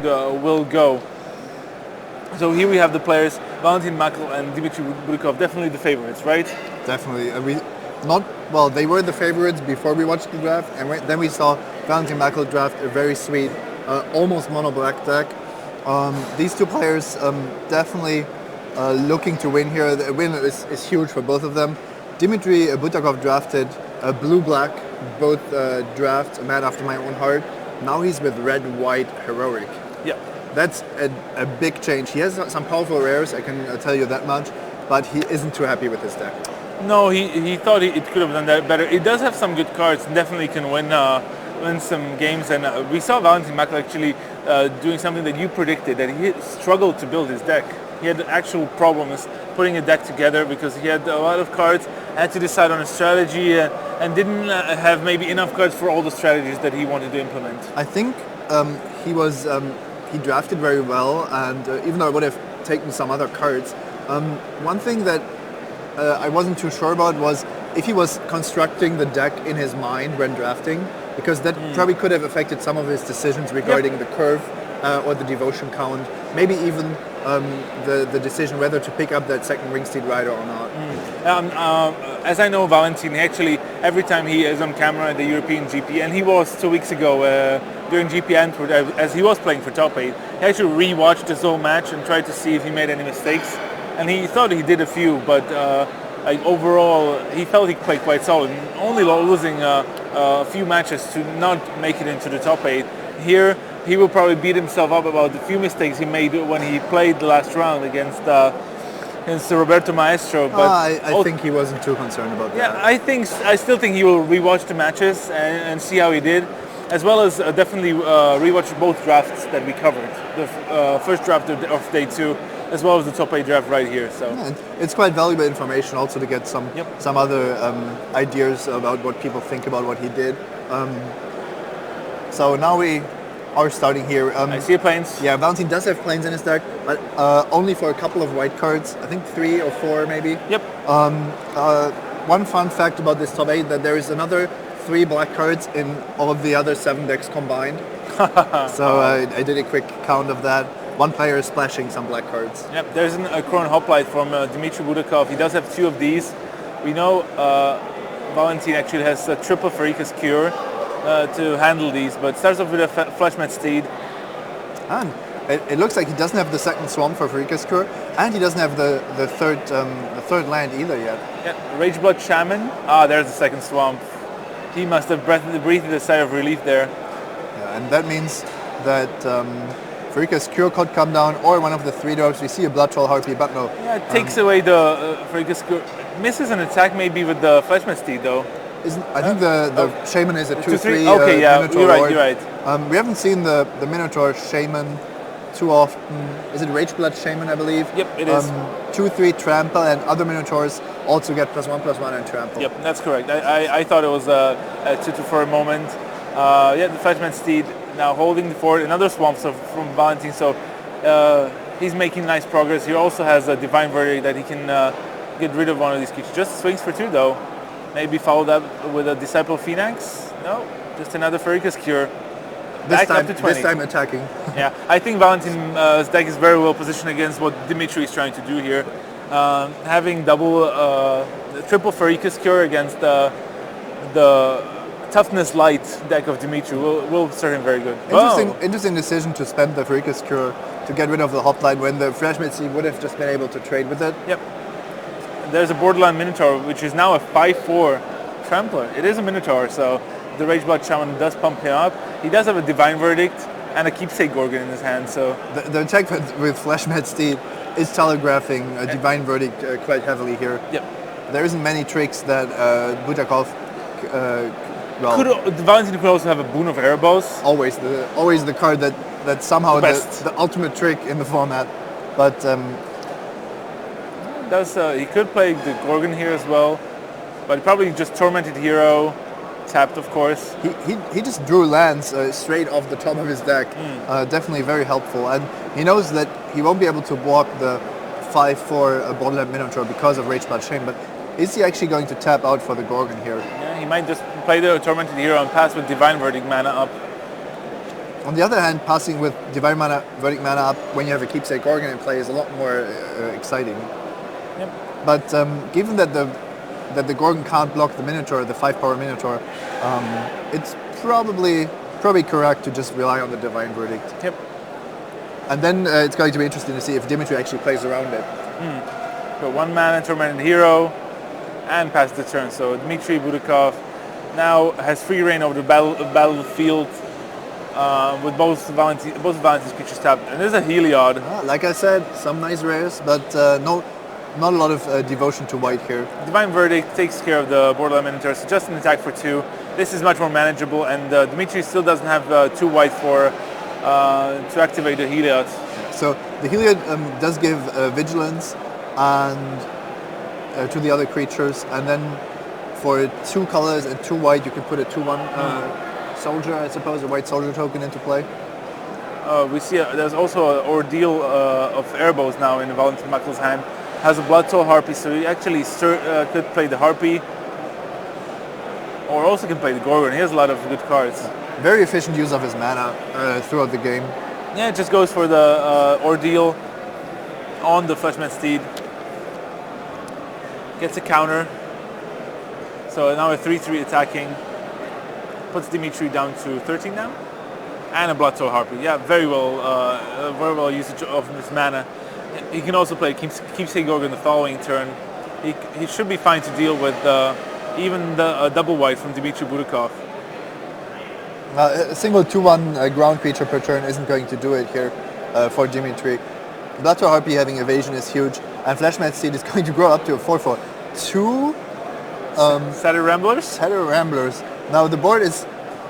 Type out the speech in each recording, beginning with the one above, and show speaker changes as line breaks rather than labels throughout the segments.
will go. So here we have the players, Valentin Mackl and Dimitriy Butakov, definitely the favorites, right?
Definitely. They were the favorites before we watched the draft, and then we saw Valentin Mackl draft a very sweet, almost mono black deck. These two players definitely looking to win here. The win is huge for both of them. Dimitriy Butakov drafted blue black, both drafts, a man after my own heart. Now he's with red white heroic.
Yeah.
That's a big change. He has some powerful rares, I can tell you that much, but he isn't too happy with his deck.
No, he thought it could have done that better. It does have some good cards and definitely can win some games. And we saw Valentin Mackl actually doing something that you predicted, that he struggled to build his deck. He had actual problems putting a deck together because he had a lot of cards, had to decide on a strategy and didn't have maybe enough cards for all the strategies that he wanted to implement.
I think he drafted very well, and even though I would have taken some other cards, one thing that I wasn't too sure about was if he was constructing the deck in his mind when drafting, because that probably could have affected some of his decisions regarding the curve or the devotion count, maybe even the decision whether to pick up that second ring steed rider or not.
As I know Valentin, actually every time he is on camera at the European GP, and he was 2 weeks ago during GP Antwerp as he was playing for top 8, he actually rewatched this whole match and tried to see if he made any mistakes, and he thought he did a few, but overall he felt he played quite solid, only losing a few matches to not make it into the top 8. Here he will probably beat himself up about the few mistakes he made when he played the last round against Roberto Maestro. But
I think he wasn't too concerned about that.
Yeah, I still think he will rewatch the matches and see how he did, as well as definitely rewatch both drafts that we covered. The first draft of day 2, as well as the top 8 draft right here. So
it's quite valuable information also to get some other ideas about what people think about what he did. So now we are starting here.
I see planes.
Yeah, Valentin does have planes in his deck, but only for a couple of white cards. I think 3 or 4 maybe.
Yep.
One fun fact about this top 8 that there is another 3 black cards in all of the other 7 decks combined. So I did a quick count of that. One player is splashing some black cards.
Yep, there's a Crown Hoplite from Dimitriy Butakov. He does have 2 of these. We know Valentin actually has a triple Farika's Cure to handle these, but starts off with a Fleshmet Steed.
And it looks like he doesn't have the second Swamp for Farika's Cure, and he doesn't have the third land either yet.
Yeah, Rageblood Shaman. There's the second Swamp. He must have breathed a sigh of relief there.
Yeah, and that means that Farika's Cure could come down, or one of the 3 drops. We see a Blood Troll Harpy, but no.
Yeah, it takes away the Farika's Cure. Misses an attack maybe with the Fleshmet Steed though.
I think the Shaman is a 2/3
okay, yeah,
Minotaur
you're right.
We haven't seen the Minotaur Shaman too often. Is it Rageblood Shaman, I believe?
Yep, it is.
2/3 Trample, and other Minotaurs also get +1/+1 and Trample.
Yep, that's correct. I thought it was a 2/2 for a moment. The Fleshman Steed now holding the fort. Another Swamp from Valentin, so he's making nice progress. He also has a Divine Verdict that he can get rid of one of these creatures. Just swings for 2 though. Maybe followed up with a Disciple Phoenix? No, just another Farika's Cure.
This time attacking.
Yeah, I think Valentin's deck is very well positioned against what Dimitriy is trying to do here. Having triple Farika's Cure against the Toughness Light deck of Dimitriy will serve him very good.
Interesting decision to spend the Farika's Cure to get rid of the Hoplite when the Fleshmet Steed would have just been able to trade with it.
Yep. There's a Borderland Minotaur, which is now a 5/4 Trampler. It is a Minotaur, so the Rageblood Shaman does pump him up. He does have a Divine Verdict and a Keepsake Gorgon in his hand, so...
The attack with Fleshmet Steed is telegraphing a Divine Verdict quite heavily here.
Yep.
There isn't many tricks that Butakov...
Valentin could also have a Boon of Erebos.
Always the card that somehow the ultimate trick in the format. But...
he could play the Gorgon here as well, but probably just Tormented Hero, tapped of course.
He just drew lands straight off the top of his deck. Definitely very helpful, and he knows that he won't be able to block the 5/4 Borderland Minotaur because of Rageblood Shaman, but is he actually going to tap out for the Gorgon here?
Yeah, he might just play the Tormented Hero and pass with Divine Verdict mana up.
On the other hand, passing with Divine Mana, Verdict Mana up when you have a Keepsake Gorgon in play is a lot more exciting.
Yep.
But given that the Gorgon can't block the Minotaur, the 5-power Minotaur, it's probably correct to just rely on the Divine Verdict.
Yep.
And then it's going to be interesting to see if Dimitriy actually plays around it.
But 1 mana Tormented Hero and pass the turn. So Dimitriy Butakov now has free reign over the battlefield with both Valentin's creatures tapped. And there's a Heliod.
Like I said, some nice rares, but not a lot of devotion to white here.
Divine Verdict takes care of the borderline Minotaur, so just an attack for 2. This is much more manageable, and Dimitriy still doesn't have 2 white for to activate the Heliod.
So the Heliod does give vigilance and to the other creatures, and then for 2 colors and 2 white, you can put a 2/1 soldier, I suppose, a white soldier token into play.
We see there's also an Ordeal of Airbows now in Valentin Mackl's hand. Has a Blood Soul Harpy, so he actually could play the Harpy, or also can play the Gorgon. He has a lot of good cards.
Very efficient use of his mana throughout the game.
Yeah, it just goes for the Ordeal on the Fleshman Steed. Gets a counter. So now a 3/3 attacking. Puts Dimitriy down to 13 now. And a Blood Soul Harpy. Yeah, very well usage of his mana. He can also play Keepsake Gorgon the following turn. He should be fine to deal with even the double white from Dimitriy Butakov.
A single 2/1 ground creature per turn isn't going to do it here for Dimitriy. Blood Soul Harpy having evasion is huge, and Fleshman Steed is going to grow up to a 4/4. 2
Satyr Ramblers?
Satyr Ramblers. Now the board is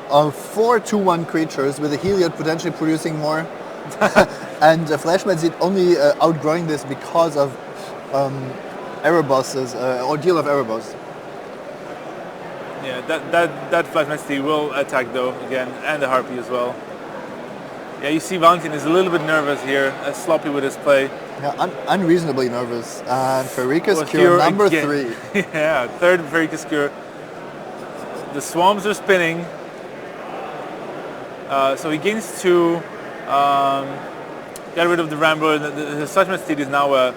4 2/1 creatures with a Heliod potentially producing more. And Fleshman Steed only outgrowing this because of Erebos's Ordeal of Erebos.
Yeah, that Fleshman Steed will attack though again, and the Harpy as well. Yeah, you see Valentin is a little bit nervous here, sloppy with his play.
Yeah, unreasonably nervous. And Farika's Cure number
again.
3.
Yeah, 3rd Farika's Cure. The swarms are spinning. So he gains 2. Get rid of the Rambler. The Fleshman Steed is now a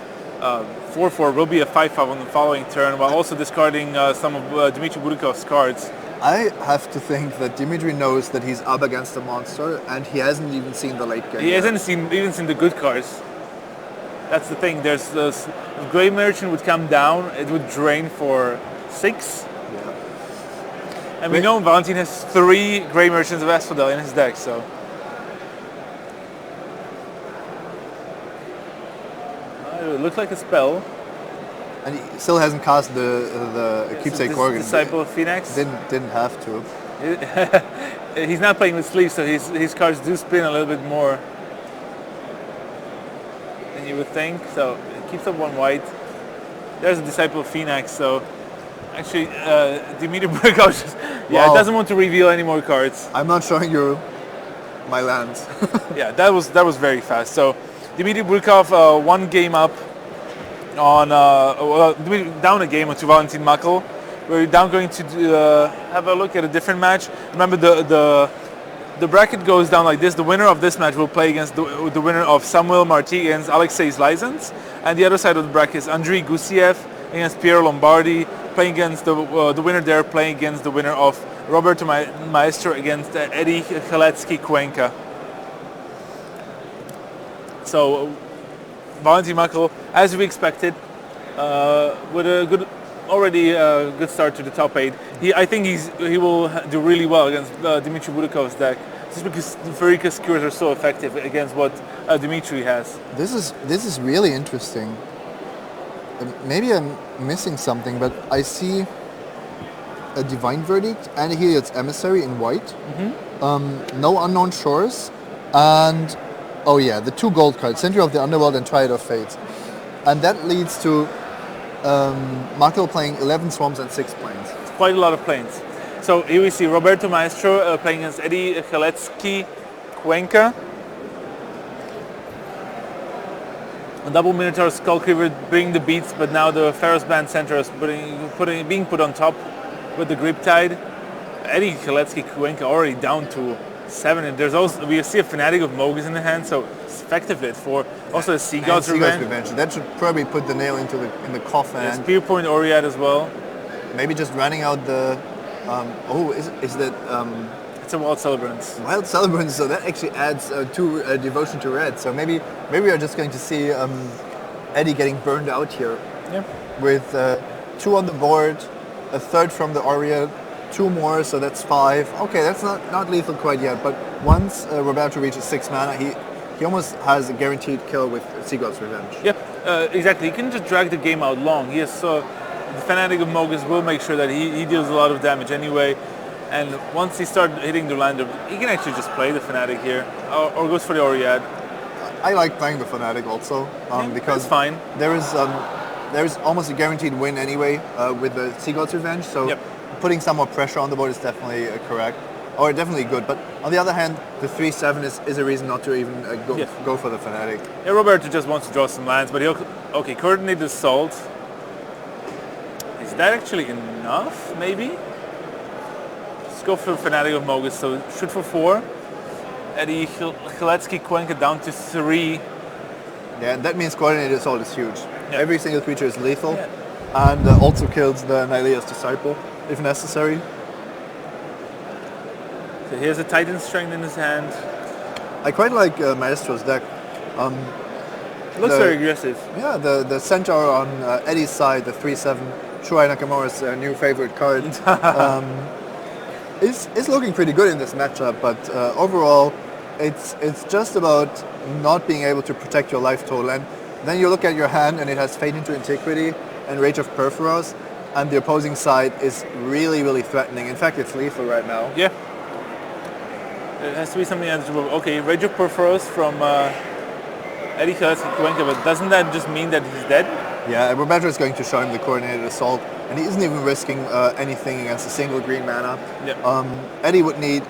4/4. Will be a 5/5 on the following turn, while also discarding some of Dimitriy Butakov's cards.
I have to think that Dimitriy knows that he's up against a monster, and he hasn't even seen the late game.
He hasn't even seen the good cards. That's the thing. There's this Grey Merchant would come down. It would drain for 6.
Yeah.
And we know Valentin has 3 Grey Merchants of Asphodel in his deck, so. It looks like a spell.
And he still hasn't cast the Keepsake Gorgon.
Disciple of Phoenix.
Didn't have to.
He's not playing with sleeves, so his cards do spin a little bit more than you would think. So it keeps up 1 white. There's a Disciple of Phoenix, so actually Dimitriy Butakov doesn't want to reveal any more cards.
I'm not showing you my lands.
Yeah, that was very fast. So Dimitriy Butakov 1 game up on down a game to Valentin Mackl. We're now going to have a look at a different match. Remember, the bracket goes down like this. The winner of this match will play against the winner of Samuel Marti against Alexei's License, and the other side of the bracket is Andriy Gusiev against Piero Lombardi, playing against the winner there, playing against the winner of Roberto Maestro against Eddie Chaletsky Cuenca. So Valentin Mackl, as we expected, with a good start to the top 8. I think he will do really well against Dimitriy Butakov's deck, just because the Farika's Cures are so effective against what Dimitriy has.
This is really interesting. Maybe I'm missing something, but I see a Divine Verdict and a Heliod's Emissary in white. No Unknown Shores, and oh yeah, the 2 gold cards, Sentry of the Underworld and Triad of Fates. And that leads to Mackl playing 11 Swarms and 6 Plains.
It's quite a lot of planes. So here we see Roberto Maestro playing against Eddie Chaletsky Cuenca. A double Minotaur Skullcreeper bring the beats, but now the Theros Band Center is being put on top with the Griptide. Eddie Chaletsky Cuenca already down to 7. And there's also, we see a Fnatic of Mogus in the hand, so it's effectively at 4. Also a Seagod's Revenge.
That should probably put the nail in the coffin.
Yeah, Spear Point Oriad as well.
Maybe just running out the. Is that?
It's a Wild Celebrants.
Wild Celebrants, so that actually adds to devotion to red. So maybe we are just going to see Eddie getting burned out here.
Yeah.
With 2 on the board, a third from the Oriad, 2 more, so that's 5. Okay, that's not lethal quite yet, but once Roberto reaches 6 mana, he almost has a guaranteed kill with Seagod's Revenge.
Yep, exactly. He can just drag the game out long. He has the Fnatic of Mogus will make sure that he deals a lot of damage anyway. And once he starts hitting the lander, he can actually just play the Fnatic here, or goes for the Oriad.
I like playing the Fnatic also, because
that's fine.
There is almost a guaranteed win anyway with the Seagod's Revenge, so putting some more pressure on the board is definitely correct, or definitely good. But on the other hand, the 3/7 is a reason not to even go for the Fnatic.
Yeah, Roberto just wants to draw some lands, but okay, Coordinated Assault. Is that actually enough, maybe? Go for Fnatic of Mogus, so shoot for 4. Eddie Cheletsky Cuenca down to 3.
Yeah, and that means Coordinated Assault is huge. Yeah. Every single creature is lethal, and also kills the Nylea's Disciple if necessary.
So here's a Titan Strength in his hand.
I quite like Maestro's deck.
Looks very aggressive.
Yeah, the Centaur on Eddie's side, the 3/7, Shuai Nakamura's new favorite card. Is looking pretty good in this matchup, but overall, it's just about not being able to protect your life total. And then you look at your hand, and it has Fade into Antiquity and Rage of Perforos, and the opposing side is really, really threatening. In fact, it's lethal right now.
Yeah. It has to be something that's okay. Rage of Perforos from Eddie Cuenca, but doesn't that just mean that he's dead?
Yeah, Roberto is going to show him the Coordinated Assault, and he isn't even risking anything against a single green mana.
Yep.
Eddie would need,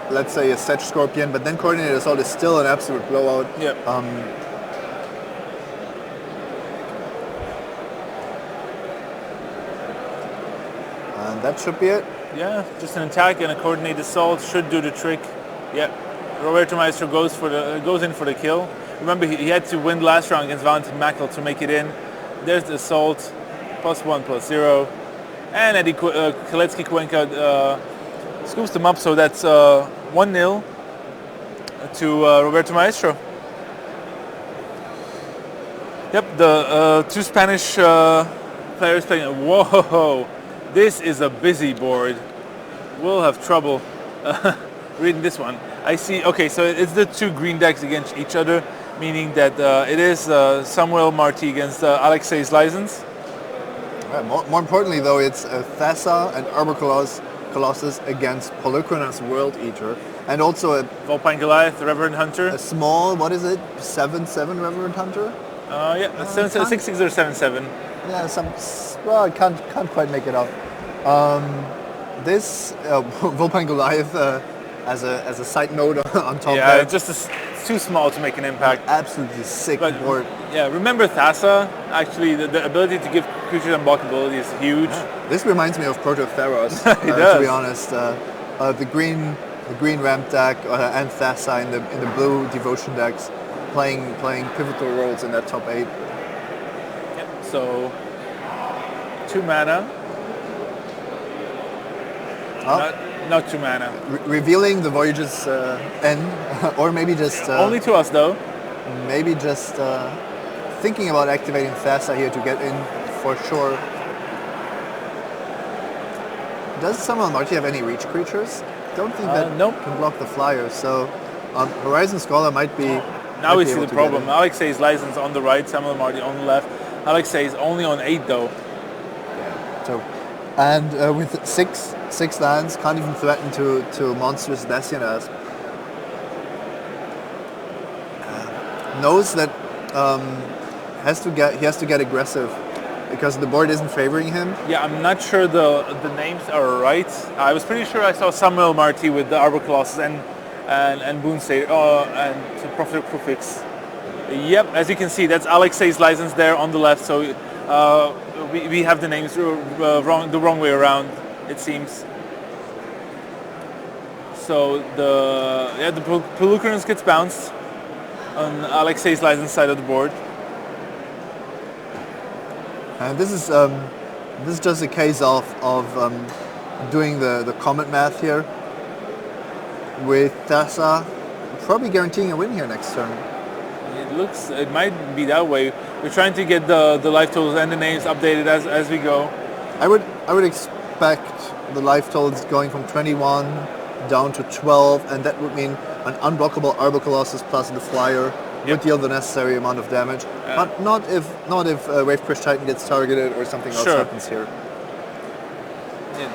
let's say, a Sedge Scorpion, but then Coordinated Assault is still an absolute blowout.
Yep.
And that should be it.
Yeah, just an attack and a Coordinated Assault should do the trick. Yeah, Roberto Maestro goes in for the kill. Remember, he had to win last round against Valentin Mackl to make it in. There's the Assault, +1/+0. And Eddie Cheletsky Cuenca scoops them up, so that's 1-0 to Roberto Maestro. Yep, the 2 Spanish players playing. Whoa, this is a busy board. We'll have trouble reading this one. I see, okay, so it's the 2 green decks against each other, meaning that it is Samuel Martí against Alexei's License.
More importantly, though, it's Thassa and Arbor Colossus against Polychronos World Eater, and also a
Vulpine Goliath, Reverend Hunter.
A small, what is it, 7/7 Reverend Hunter?
Yeah, 6/6 or 7/7.
Yeah, well, I can't quite make it up. This Vulpine Goliath as a side note on top.
Yeah, it's too small to make an impact.
Absolutely sick board.
Yeah, remember Thassa? Actually, the ability to give creatures unblockability is huge.
Yeah. This reminds me of Proto Theros. To be honest, the green ramp deck and Thassa in the blue devotion decks, playing pivotal roles in that top 8.
Yep. So 2 mana. Not 2 mana.
Revealing the Voyage's end, or maybe just...
only to us, though.
Maybe just thinking about activating Thassa here to get in for sure. Does Samuel Martí have any reach creatures? Don't think that can block the Flyers, so Horizon Scholar might be...
Now we see the problem. Alexei's License on the right, Samuel Martí on the left. Alexei is only on 8, though.
Yeah, so... And with six lands, can't even threaten to monstrous Dacianas. Knows that he has to get aggressive because the board isn't favoring him.
Yeah, I'm not sure the names are right. I was pretty sure I saw Samuel Martí with the Arbor Colossus and Boon State and Prophet Prefix. Yep, as you can see, that's Alexei's License there on the left. So we have the names the wrong way around, it seems. So the Polukranos gets bounced on Alexei's license side of the board.
And this is just a case of doing the comment math here, with Tassa probably guaranteeing a win here next turn.
It might be that way. We're trying to get the life totals and the names updated as we go.
I would expect the life totals going from 21 down to 12, and that would mean an unblockable Arbor Colossus plus the Flyer would deal the necessary amount of damage. But not if Wave Crash Titan gets targeted or something else happens here.
Yeah.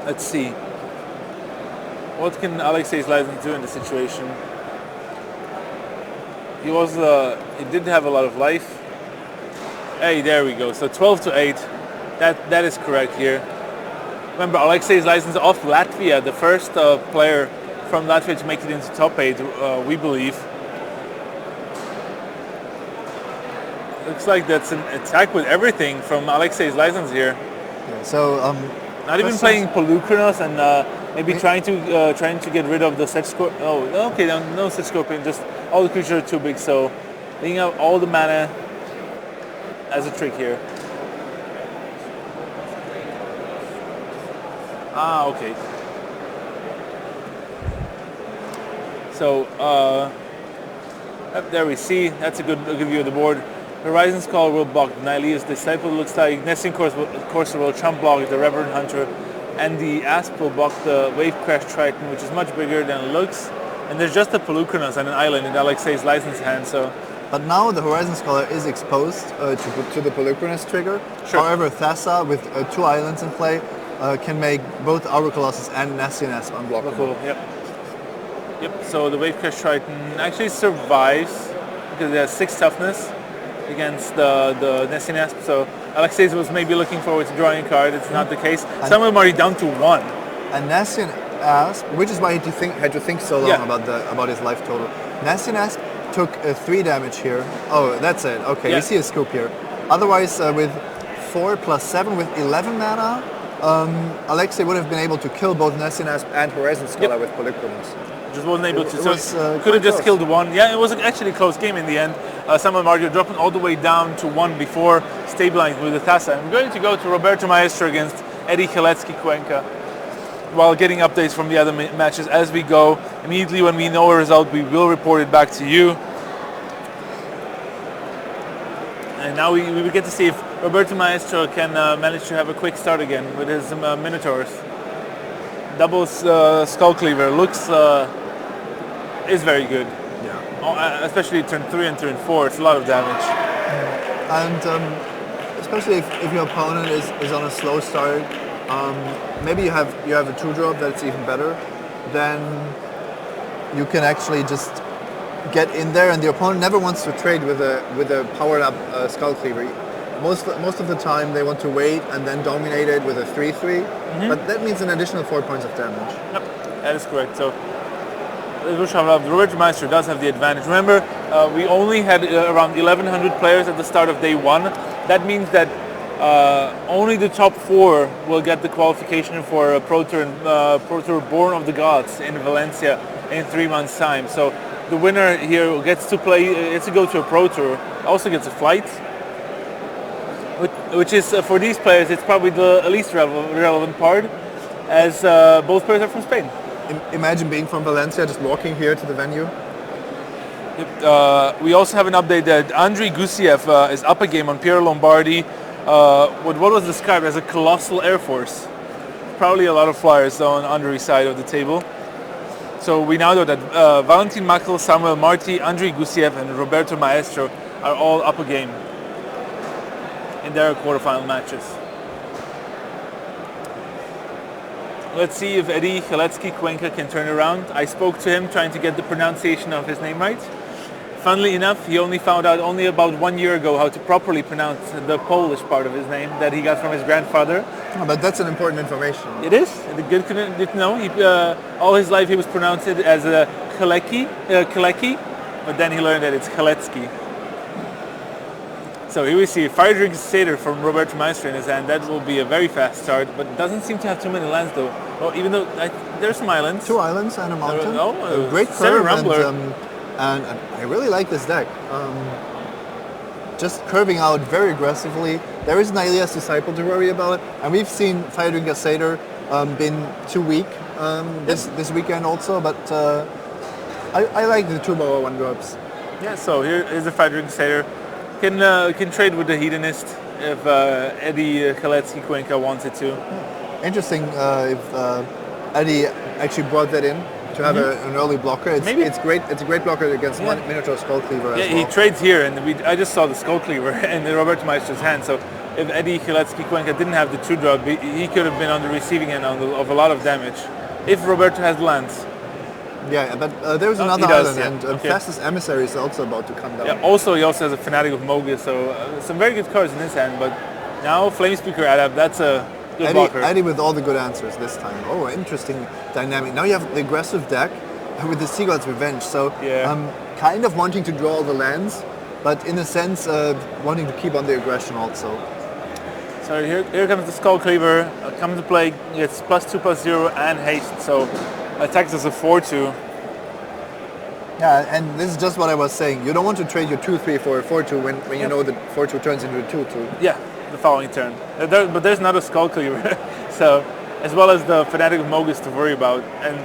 Let's see. What can Alexei's license do in this situation? He did have a lot of life. Hey, there we go. So 12 to 8. That is correct here. Remember, Alexei's license off Latvia, the first player from Latvia to make it into top 8, we believe. Looks like that's an attack with everything from Alexei's license here.
Yeah, so
not even playing Polukranos and maybe trying to get rid of the set score. Oh, okay, no set scorpion. Just all the creatures are too big, so leaving out all the mana as a trick here. Okay. So there we see. That's a good view of the board. Horizon's Call will block Nylea's Disciple, looks like. Nesting Courser will chump block the Reverend Hunter, and the Asp will block the Wave Crash Triton, which is much bigger than it looks. And there's just a Polukranos and an island in Alexei's license hand, so...
But now the Horizon Scholar is exposed to the Polukranos trigger.
Sure.
However, Thassa, with 2 islands in play, can make both Arbor Colossus and Nesting Asp unblockable.
Cool, yep. So the Wave Crash Triton actually survives because it has 6 toughness against the Nesting Asp. So Alexei was maybe looking forward to drawing a card. It's not the case. Some of them are down to 1.
And Nesting Asp, which is why he had to think so long about his life total. Nesting Asp took 3 damage here. Oh, that's it. Okay, we see a scoop here. Otherwise, with 4 plus 7 with 11 mana, Alexei would have been able to kill both Nesting Asp and Horizon Scholar with Polukranos.
Just wasn't able to. So could have just killed 1. Yeah, it was actually a close game in the end. Samuel Mario dropping all the way down to 1 before stabilizing with the Thassa. And we're going to go to Roberto Maestro against Eddie Cheletsky Cuenca, while getting updates from the other matches as we go. Immediately when we know a result, we will report it back to you. And now we get to see if Roberto Maestro can manage to have a quick start again with his Minotaurs. Double Skull Cleaver looks is very good. Yeah. Especially turn 3 and turn 4, it's a lot of damage.
And especially if your opponent is on a slow start, maybe you have a 2-drop that's even better, then you can actually just get in there, and the opponent never wants to trade with a powered up Skull Cleaver. Most of the time they want to wait and then dominate it with a 3/3, but that means an additional 4 points of damage.
Yep, that is correct. So Roberto Maestro does have the advantage. Remember, we only had around 1,100 players at the start of day 1. That means that only the top 4 will get the qualification for a Pro Tour Born of the Gods in Valencia in 3 months' time. So the winner here gets to go to a Pro Tour, also gets a flight, which is for these players, it's probably the least relevant part, as both players are from Spain.
Imagine being from Valencia, just walking here to the venue.
We also have an update that Andriy Gusiev is up a game on Piero Lombardi with what was described as a colossal air force. Probably a lot of flyers on Andriy's side of the table. So we now know that Valentin Mackl, Samuel Marti, Andriy Gusiev and Roberto Maestro are all up a game in their quarterfinal matches. Let's see if Eddie Cheletsky Cuenca can turn around. I spoke to him trying to get the pronunciation of his name right. Funnily enough, he only found out about 1 year ago how to properly pronounce the Polish part of his name that he got from his grandfather.
Oh, but that's an important information.
It is. Good to know. All his life he was pronounced it as Cheleki, but then he learned that it's Cheletsky. So here we see Fire Drink Satyr from Roberto Maestro in his hand. That will be a very fast start, but doesn't seem to have too many lands though. Well, even though there's some islands.
2 islands and a mountain.
Oh,
a great
Seven
curve
Rumbler.
and I really like this deck. Just curving out very aggressively. There is an Ilias Disciple to worry about, and we've seen Fire Drinker Satyr been too weak this weekend also, but I like the 2/1 1-drops.
Yeah, so here's a Fire Drink Satyr. Can trade with the Hedonist if Eddie Kalecki Cuenca wanted to.
Interesting if Eddie actually brought that in to have an early blocker. It's great. It's a great blocker against Minotaur Skull Cleaver as well.
He trades here, and I just saw the Skull Cleaver in Roberto Maestro's hand. So if Eddie Kalecki Cuenca didn't have the 2-drop, he could have been on the receiving end of a lot of damage. If Roberto has lands.
Yeah, but there's another island, and Fastest Emissary is also about to come down.
Yeah, he also has a Fanatic of Mogus, so some very good cards in his hand. But now Flamespeaker Adept, that's a good blocker.
Eddie with all the good answers this time. Oh, interesting dynamic. Now you have the aggressive deck with the Seagull's Revenge. So kind of wanting to draw all the lands, but in a sense wanting to keep on the aggression also.
So here comes the Skull Cleaver. Comes to play. It's +2/+0 and haste. So attacks as a 4/2.
Yeah, and this is just what I was saying. You don't want to trade your 2/3 for a 4/2 when you know that 4/2 turns into a 2/2.
Yeah, the following turn. But there's not a Skull Cleaver. So, as well as the Fanatic of Mogus to worry about. And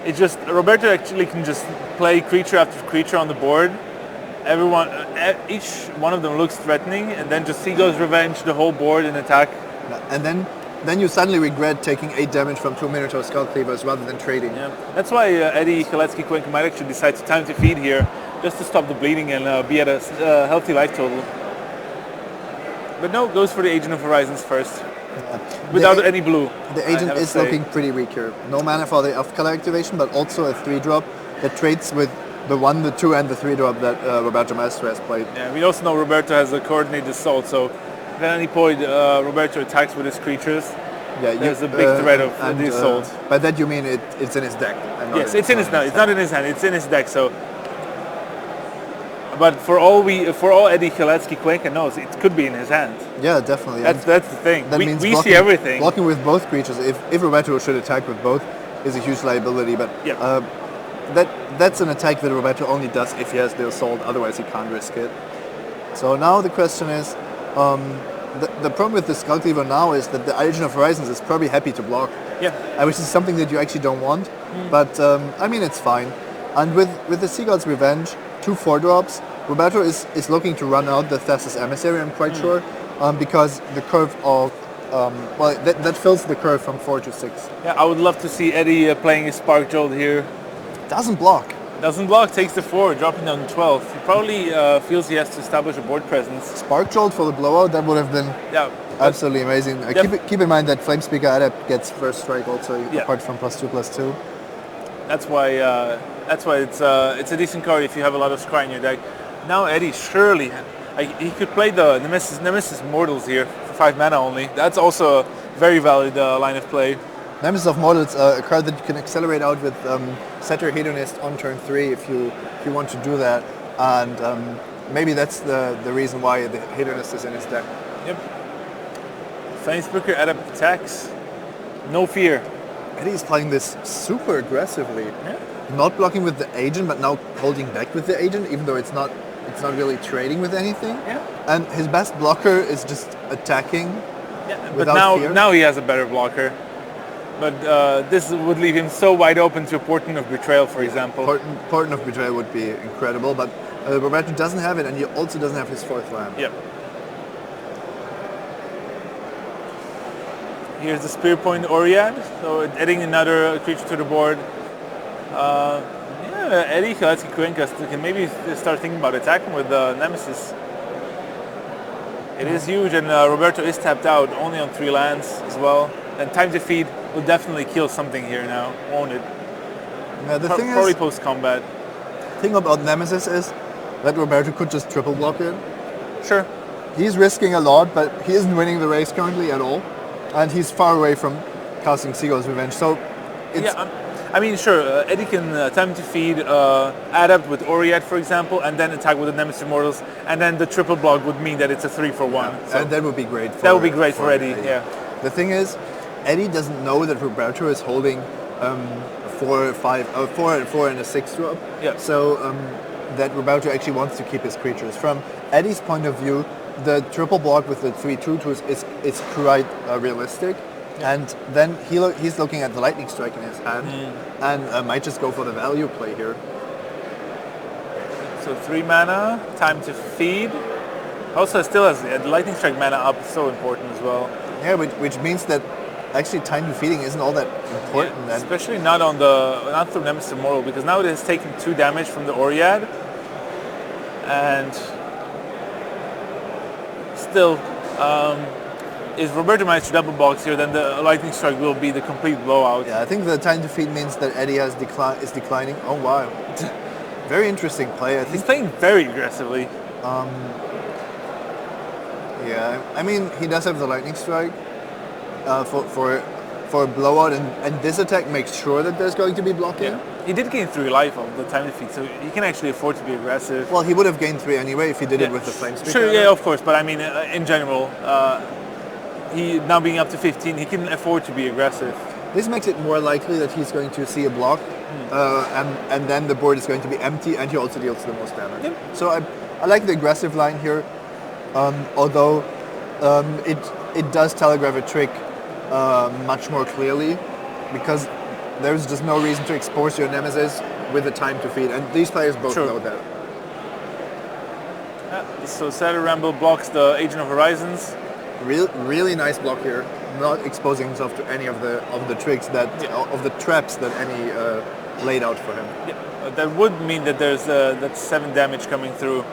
it's just, Roberto actually can just play creature after creature on the board. Each one of them looks threatening, and then just Seagull's Revenge the whole board and attack.
And then you suddenly regret taking 8 damage from 2 Minotaur Skull Cleavers rather than trading.
Yeah, that's why Eddie Kalecki Cuenca might actually decide to time to feed here, just to stop the bleeding and be at a healthy life total. But no, goes for the Agent of Horizons first, without any blue.
The Agent is looking pretty weak here. No mana for the off-color activation, but also a 3-drop that trades with the 1, the 2, and the 3-drop that Roberto Maestro has played.
Yeah, we also know Roberto has a Coordinated Assault, so if at any point Roberto attacks with his creatures, there's a big threat of the assault.
By that you mean it's in his deck?
Yes, it's in his deck. It's not in his hand. It's in his deck. So, but for all Eddie Kalecki Cuenca knows, it could be in his hand.
Yeah, definitely.
That's the thing.
That means
we see everything.
Blocking with both creatures, if Roberto should attack with both, is a huge liability. But that's an attack that Roberto only does if he has the assault. Otherwise, he can't risk it. So now the question is. The problem with the Skull Cleaver now is that the Agent of Horizons is probably happy to block.
Yeah.
Which is something that you actually don't want. But I mean, it's fine. And with the Seagull's Revenge, 2 4-drops, Roberto is looking to run out the Thassa's Emissary, I'm quite sure, because the curve of that fills the curve from 4 to 6.
Yeah, I would love to see Eddie playing his Spark Jolt here.
Doesn't block.
Doesn't block, takes the 4, dropping down to 12. He probably feels he has to establish a board presence.
Spark Jolt for the blowout, that would have been absolutely amazing. Keep in mind that Flamespeaker Adept gets first strike also, apart from +2/+2.
That's why it's a decent card if you have a lot of Scry in your deck. Now Eddie, surely, he could play the Nemesis Mortals here for 5 mana only. That's also a very valid line of play.
Nemesis of Mortals, a card that you can accelerate out with Satyr Hedonist on turn 3 if you want to do that, and maybe that's the reason why the Hedonist is in his deck.
Yep. Flamespeaker Adept attacks, no fear.
Eddie's playing this super aggressively.
Yeah.
Not blocking with the Agent, but now holding back with the Agent, even though it's not really trading with anything.
Yeah.
And his best blocker is just attacking.
Yeah. But
without fear.
now he has a better blocker. But this would leave him so wide open to a Portent of Betrayal, for example.
Portent of Betrayal would be incredible, but Roberto doesn't have it, and he also doesn't have his 4th land.
Yep. Here's the Spirit Point Oriad, so adding another creature to the board. Eddie Kalecki Cuenca can maybe start thinking about attacking with Nemesis. It is huge, and Roberto is tapped out, only on 3 lands as well. And time to feed will definitely kill something here now, won't it?
Yeah, the thing
probably
is,
post-combat.
The thing about Nemesis is that Roberto could just triple block it.
Sure.
He's risking a lot, but he isn't winning the race currently at all. And he's far away from casting Seagull's Revenge. So it's,
I mean, sure, Eddie can time to feed, adapt with Oriat, for example, and then attack with the Nemesis Immortals, and then the triple block would mean that it's a 3-for-1.
Yeah.
So
And that would be great.
that would be great for Eddie. Yeah.
The thing is, Eddie doesn't know that Roberto is holding 4, 4 and a 6 drop.
Yeah.
So that Roberto actually wants to keep his creatures. From Eddie's point of view, the triple block with the 3 2/2s is quite realistic. And then he's looking at the lightning strike in his hand and might just go for the value play here.
So 3 mana, time to feed. Also still has the lightning strike mana up, so important as well.
Yeah, which means that actually time to feeding isn't all that important.
Yeah,
And
especially not through Nemesis Immortal, because now it has taken 2 damage from the Oriad. And still, if Roberto managed to double box here, then the lightning strike will be the complete blowout.
yeah, I think the time to feed means that Eddie is declining. Oh wow, very interesting play. I
He's
think.
playing very aggressively.
Yeah, I mean he does have the lightning strike for a blowout, and this attack makes sure that there's going to be blocking.
He did gain 3 life of the time defeat, so he can actually afford to be aggressive.
Well, he would have gained 3 anyway if he did it with the flame speaker.
Sure, yeah, of course, but I mean, in general, he now being up to 15, he can afford to be aggressive.
This makes it more likely that he's going to see a block, and then the board is going to be empty, and he also deals the most damage.
Yep.
So I like the aggressive line here, although it does telegraph a trick much more clearly, because there's just no reason to expose your nemesis with the time to feed, and these players both know that.
So Satyr Ramble blocks the Agent of Horizons.
Really nice block here, not exposing himself to any of the tricks of the traps that any laid out for him.
Yeah, that would mean that there's that 7 damage coming through.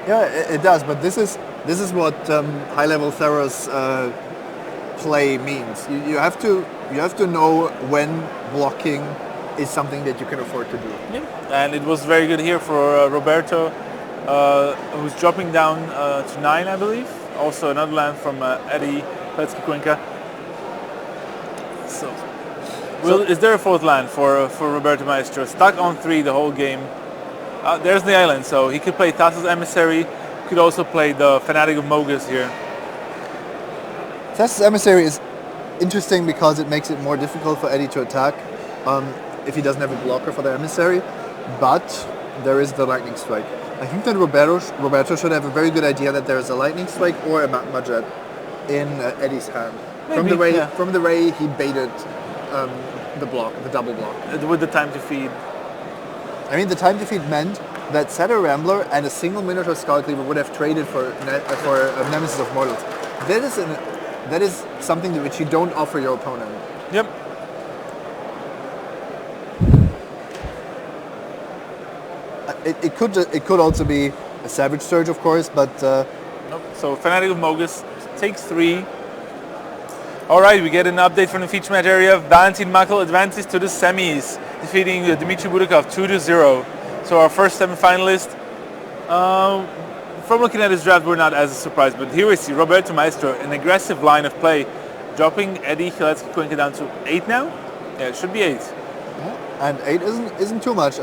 Yeah, it does, but this is what high level Theros play means. You have to know when blocking is something that you can afford to do.
Yeah. And it was very good here for Roberto, who's dropping down to 9, I believe. Also another land from Eddie Cuenca. So, is there a 4th land for Roberto Maestro? Stuck on 3 the whole game. There's the island, so he could play Thassa's Emissary, could also play the Fanatic of Mogus here.
Thassa's Emissary is interesting because it makes it more difficult for Eddie to attack if he doesn't have a blocker for the Emissary, but there is the Lightning Strike. I think that Roberto should have a very good idea that there is a Lightning Strike or a Magma Jet in Eddie's hand.
Maybe,
From the way he baited the double block.
With the time to feed.
I mean, the time to feed meant that Satyr Rambler and a single Minotaur Skull Cleaver would have traded for a Nemesis of Mortals. That is something which you don't offer your opponent.
Yep.
It could also be a Savage Surge, of course, but
nope. So Fanatic of Mogus takes 3. All right, we get an update from the feature match area. Valentin Mackl advances to the semis, defeating Dimitriy Butakov 2-0. So our first semi-finalist. From looking at his draft, we're not as surprised, but here we see Roberto Maestro, an aggressive line of play, dropping Eddie Cuenca down to 8 now. Yeah, it should be 8.
Yeah, and 8 isn't too much.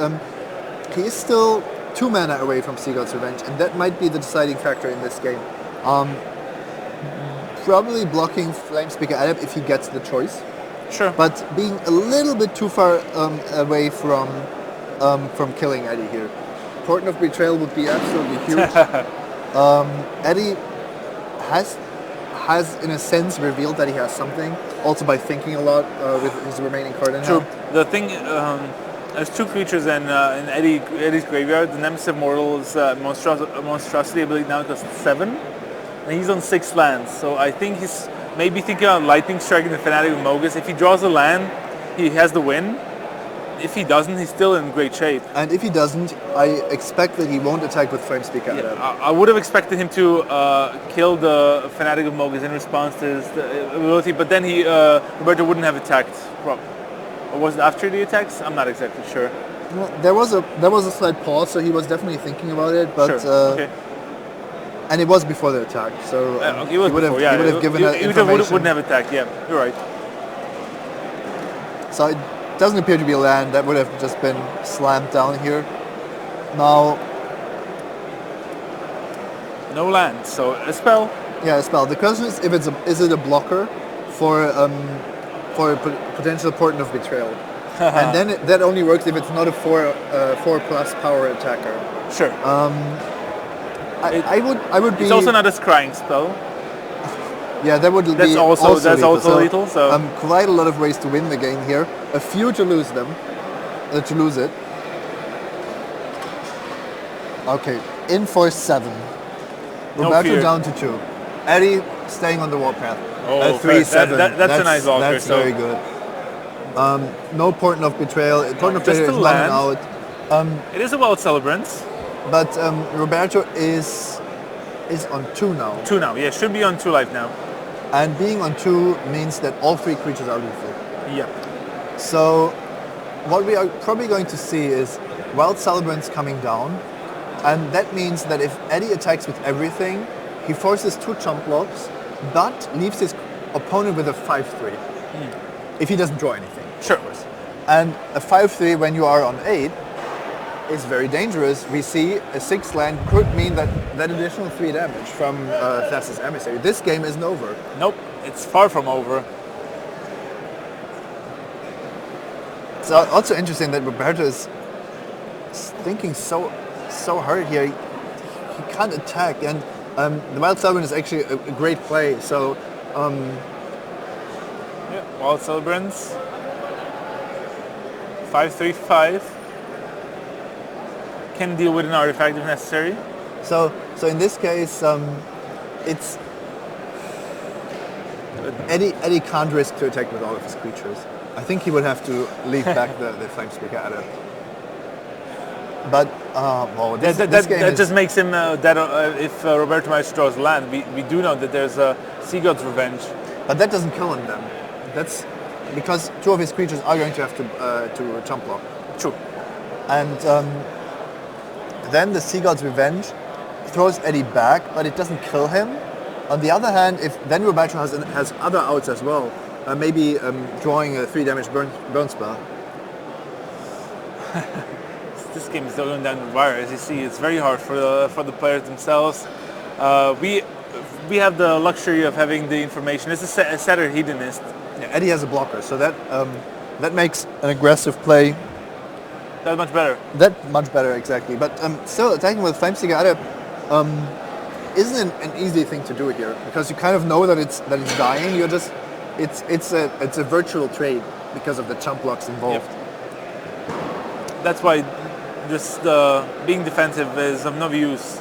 He is still 2 mana away from Sea God's Revenge, and that might be the deciding factor in this game. Probably blocking Flamespeaker Adept if he gets the choice.
Sure.
But being a little bit too far away from killing Eddie here. Portent of Betrayal would be absolutely huge. Eddie has in a sense revealed that he has something, also by thinking a lot with his remaining card in hand.
The thing, there's 2 creatures in Eddie's graveyard. The Nemesis of Mortals monstrosity ability now costs 7, and he's on 6 lands. So I think he's maybe thinking about Lightning Striking the Fanatic of Mogus. If he draws a land, he has the win. If he doesn't, he's still in great shape.
And if he doesn't, I expect that he won't attack with Flamespeaker.
Yeah, I would have expected him to kill the Fanatic of Mogus in response to his ability, but then Roberto wouldn't have attacked. Or was it after the attacks? I'm not exactly sure.
Well, there was a slight pause, so he was definitely thinking about it. But
sure. Okay.
And it was before the attack, so
he would have
given that information.
Wouldn't have attacked. Yeah, you're right.
So doesn't appear to be a land. That would have just been slammed down here. Now,
no land, so a spell.
yeah, a spell. The question is if is it a blocker for a potential Portent of Betrayal, and then that only works if it's not a 4+ power attacker.
Sure.
I would be.
It's also not a scrying spell.
Yeah, that would
That's
be
also
lethal.
lethal. So
quite a lot of ways to win the game here. A few to lose them, to lose it. Okay, in for 7.
No
Roberto
fear.
down to 2. Eddie staying on the warpath.
Oh,
3-7.
that's a nice blocker.
That's very good. No Portent of Betrayal. Portent of
Just
Betrayal is
to
not an
land.
out.
It is a Wild Celebrant.
But Roberto is on 2 now.
2 now. Yeah, should be on 2 life now.
And being on 2 means that all 3 creatures are lethal.
Yeah.
So what we are probably going to see is Wild Celebrants coming down. And that means that if Eddie attacks with everything, he forces 2 chump blocks, but leaves his opponent with a 5/3. If he doesn't draw anything.
Sure.
And a 5/3 when you are on 8 is very dangerous. We see a 6 land could mean that additional 3 damage from Theros' Emissary. This game isn't over.
Nope, it's far from over.
It's also interesting that Roberto is thinking so hard here. He can't attack, and the Wild Celebrant is actually a great play. So
Yeah, Wild Celebrants. 5/3/5. Can deal with an artifact if necessary.
So in this case, it's Eddie can't risk to attack with all of his creatures. I think he would have to leave back the Flamespeaker at it. But this game
that just makes him if Roberto Maestro draws land, we do know that there's a Sea God's Revenge.
But that doesn't kill him then. That's because 2 of his creatures are going to have to jump block.
True.
And then the Sea God's Revenge throws Eddie back, but it doesn't kill him. On the other hand, if then Roberto has other outs as well, maybe drawing a 3 damage burn spell.
This game is going down the wire. As you see, it's very hard for the players themselves. We have the luxury of having the information. It's a setter hedonist.
Yeah, Eddie has a blocker, so that makes an aggressive play
That much better.
that much better, exactly. But still, attacking with Flamespeaker at it isn't an easy thing to do here, because you kind of know that it's dying. You're just it's a virtual trade because of the chump blocks involved.
Yep. That's why being defensive is of no use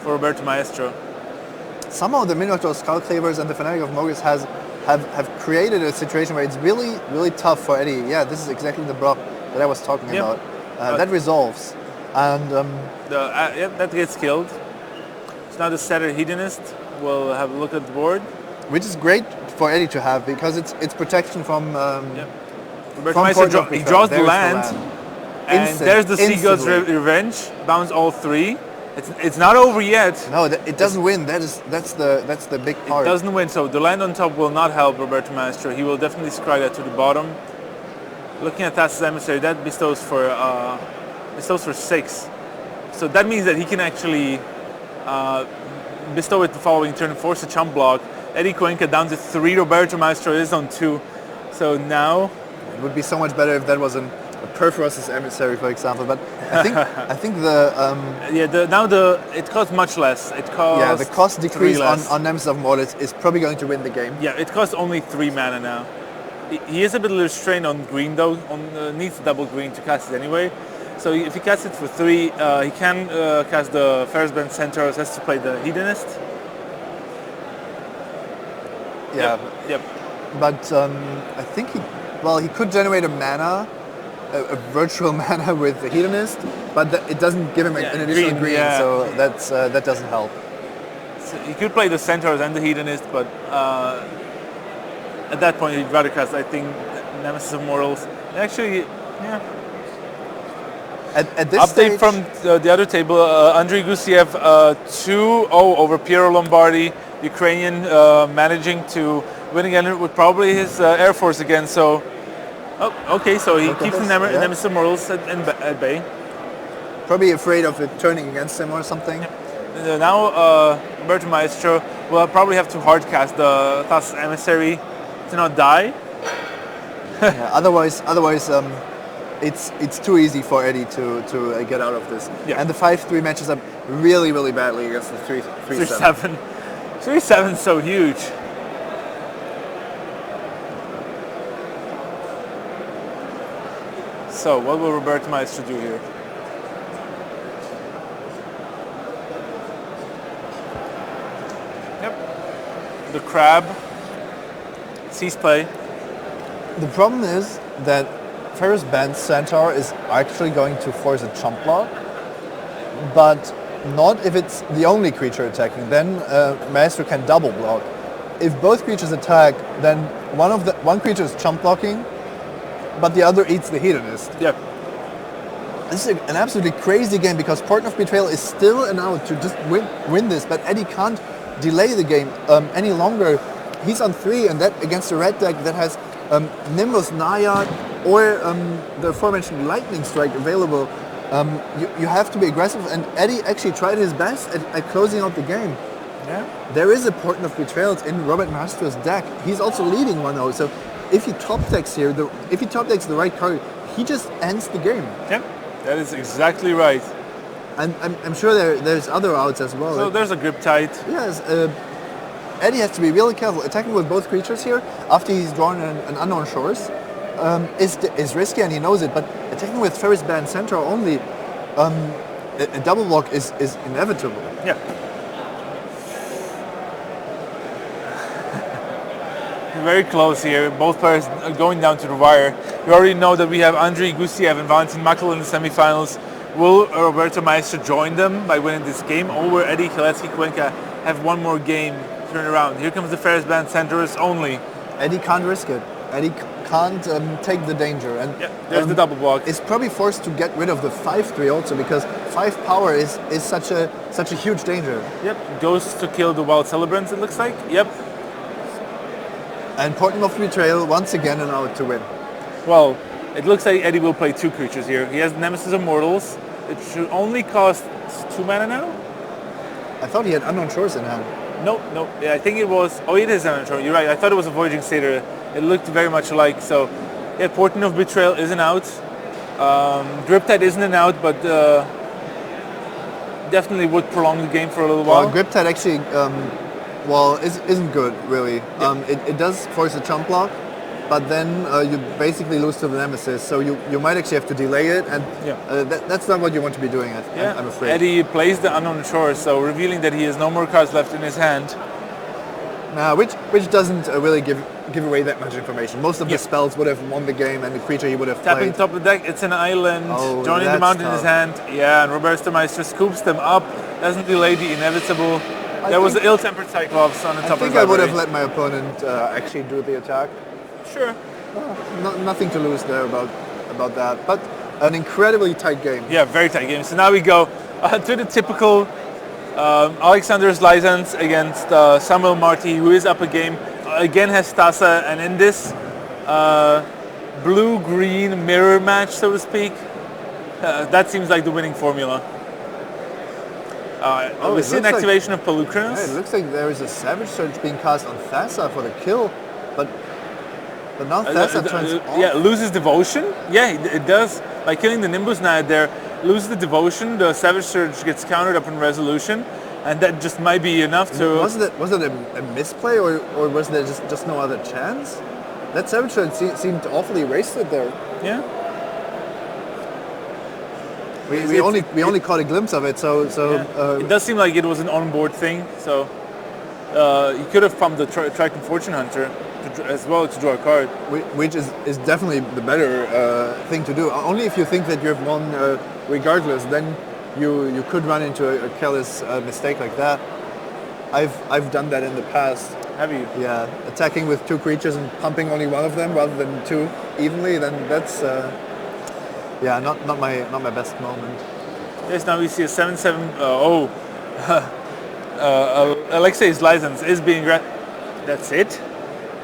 for Roberto Maestro.
Somehow the Minotaur Skullclavers and the Fanatic of Mogus have created a situation where it's really, really tough for Eddie. Yeah, this is exactly the block that I was talking about. That resolves. And
that gets killed. So now the setter hedonist will have a look at the board.
Which is great for Eddie to have, because it's protection from
Roberto Maestro he draws the land. And there's the Sea God's Revenge. Bounce all 3. It's not over yet.
No, it doesn't win. That's the big part.
It doesn't win. So the land on top will not help Roberto Maestro. He will definitely scry that to the bottom. Looking at Theros' Emissary, that bestows for 6. So that means that he can actually bestow it the following turn and force a chump block. Eddie Cuenca down to 3. Roberto Maestro is on 2. So now
it would be so much better if that was a Perforos' Emissary, for example. But I think
it costs much less. It costs
the cost decrease on Nemesis of Mortis is probably going to win the game.
Yeah, it costs only 3 mana now. He is a bit restrained on green though. Needs double green to cast it anyway. So if he casts it for 3, he can cast the Ferris Bend Centaurs. Has to play the Hedonist.
Yeah.
Yep.
But I think he could generate a mana, a virtual mana with the Hedonist, but it doesn't give him an additional green, so that doesn't help.
So he could play the Centaurs and the Hedonist, but at that point he'd rather cast, I think, Nemesis of Mortals. Actually, yeah.
At this
update
stage,
from the other table, Andrei Gusiev 2-0 over Piero Lombardi, Ukrainian, managing to win again with probably his Air Force again. So Oh, okay, so he
Look at
keeps the
this, yeah.
Nemesis Immortals at bay.
Probably afraid of it turning against him or something.
Now Roberto Maestro will probably have to hardcast the Thassa's Emissary to not die.
Yeah, otherwise, it's too easy for Eddie to get out of this.
Yeah.
And the 5-3 matches up really, really badly against the 3-7.
3-7. 3-7 is so huge. So what will Roberto Maestro do here? Yep. The crab. Cease play.
The problem is that Theros Band Centaur is actually going to force a chump block, but not if it's the only creature attacking. Then Maestro can double block. If both creatures attack, then one creature is chump blocking, but the other eats the hedonist.
Yeah.
This is an absolutely crazy game because Partner of Betrayal is still an out to just win this, but Eddie can't delay the game any longer. He's on 3, and that against a red deck that has Nimbus, Naiad, or the aforementioned Lightning Strike available. You have to be aggressive, and Eddie actually tried his best at closing out the game.
Yeah.
There is a Partner of Betrayals in Robert Maestro's deck. He's also leading 1-0, so if he top decks here, if he top decks the right card, he just ends the game.
Yeah, that is exactly right.
And I'm sure there's other outs as well.
So there's a grip tight.
Yes, Eddie has to be really careful. Attacking with both creatures here after he's drawn an Unknown Shores is risky, and he knows it. But attacking with Theros Band Centaur only, a double block is inevitable.
Yeah. Very close here. Both players are going down to the wire. We already know that we have Andriy Gusiev and Valentin Mackl in the semifinals. Will Roberto Maestro join them by winning this game, or will Eddie Kielewski-Cuenca have one more game to turn around? Here comes the Theros Band Centaurs only.
Eddie can't risk it. Eddie can't take the danger. And
yeah, there's the double block.
Is probably forced to get rid of the 5-3 also, because 5 power is such a huge danger.
Yep, goes to kill the Wild Celebrants, it looks like. Yep.
And Partner of Betrayal once again an out to win.
Well, it looks like Eddie will play 2 creatures here. He has Nemesis Immortals. It should only cost 2 mana now?
I thought he had Unknown Shores in hand.
No. Yeah, I think it was... Oh, it is Unknown Shores. You're right. I thought it was a Voyaging Satyr. It looked very much alike. So, yeah, Partner of Betrayal is an out. Griptide isn't an out, but definitely would prolong the game for a little while.
Well, Griptide actually... isn't good, really.
Yeah.
It does force a chump block, but then you basically lose to the Nemesis, so you might actually have to delay it, and that's not what you want to be doing, I'm afraid.
Eddie plays the Unknown Shores, so revealing that he has no more cards left in his hand.
Which doesn't really give away that much information. Most of the spells would have won the game, and the creature he would have
Tapping
played.
top of the deck, it's an island, joining the
that's
mountain in
tough.
his hand. Yeah, and Roberto Maestro scoops them up, doesn't delay the inevitable. There was the ill-tempered Cyclops on the top of the
I think I would have let my opponent actually do the attack.
Sure.
Nothing to lose there about that, but an incredibly tight game.
Yeah, very tight game. So now we go to the typical Alexander's license against Samuel Marty, who is up a game. Again has Thassa, and in this blue-green mirror match, so to speak, that seems like the winning formula. We see an activation of Pelucrinus.
Yeah, it looks like there is a Savage Surge being cast on Thassa for the kill, but now Thassa turns off.
Yeah, loses Devotion. Yeah, it does. By killing the Nimbus Knight there, loses the Devotion, the Savage Surge gets countered upon resolution, and that just might be enough to...
Was it a misplay, or was there just no other chance? That Savage Surge seemed awfully wasted there.
Yeah.
We only caught a glimpse of it, so
it does seem like it was an onboard thing. So you could have pumped the Triton Fortune Hunter as well to draw a card,
which is definitely the better thing to do. Only if you think that you have won regardless, then you could run into a careless mistake like that. I've done that in the past.
Have you?
Yeah, attacking with 2 creatures and pumping only one of them rather than 2 evenly. Then that's. Not my best moment.
Yes, now we see a 7/7. Alexei's license is being That's it.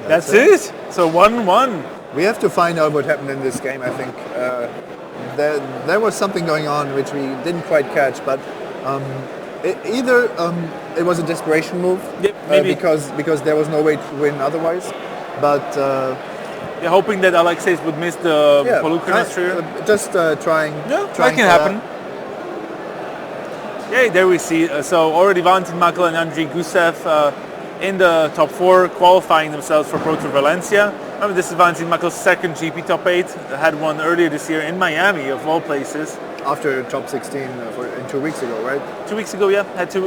That's it. So 1-1.
We have to find out what happened in this game. I think there was something going on which we didn't quite catch, but either it was a desperation move,
maybe.
because there was no way to win otherwise. But
hoping that Alexeis would miss the Palooka next year.
Just trying.
Yeah,
trying
that can happen. Yeah, there we see. So already Valentin Mackl and Andriy Gusev in the top 4, qualifying themselves for Pro Tour Valencia. Remember, this is Valentin Mackl's second GP top 8. Had one earlier this year in Miami, of all places.
After top 16 in 2 weeks ago, right?
2 weeks ago, yeah. Had to.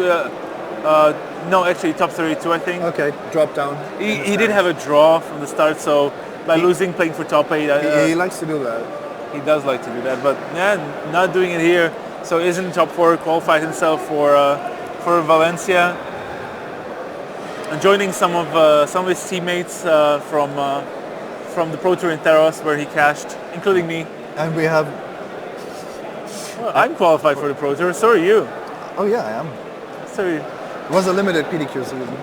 No, actually top 32, I think.
Okay, dropped down.
He did have a draw from the start, so by losing, playing for top 8.
He likes to do that.
He does like to do that, but yeah, not doing it here. So isn't top 4, qualified himself for Valencia. And joining some of his teammates from the Pro Tour in Theros, where he cashed, including me.
And we have.
Well, I'm qualified for the Pro Tour. So are you.
Oh yeah, I am.
So
it was a limited PDQ season.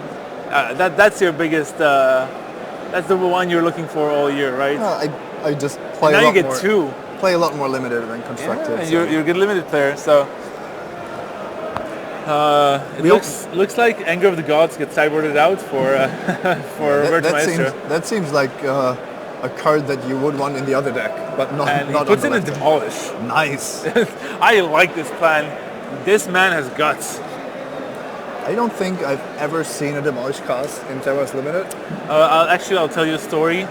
That's your biggest. That's the one you're looking for all year, right?
I just play.
Now
a lot
you get
more,
2.
Play a lot more limited than constructed.
Yeah, and you're a good limited player, so. It looks like Anger of the Gods gets sideboarded out for Roberto Maestro.
That seems like a card that you would want in the other deck, but not.
And
not
he puts
on
in
the
a Demolish.
Nice.
I like this plan. This man has guts.
I don't think I've ever seen a Demolish cost in Theros Limited.
I'll tell you a story.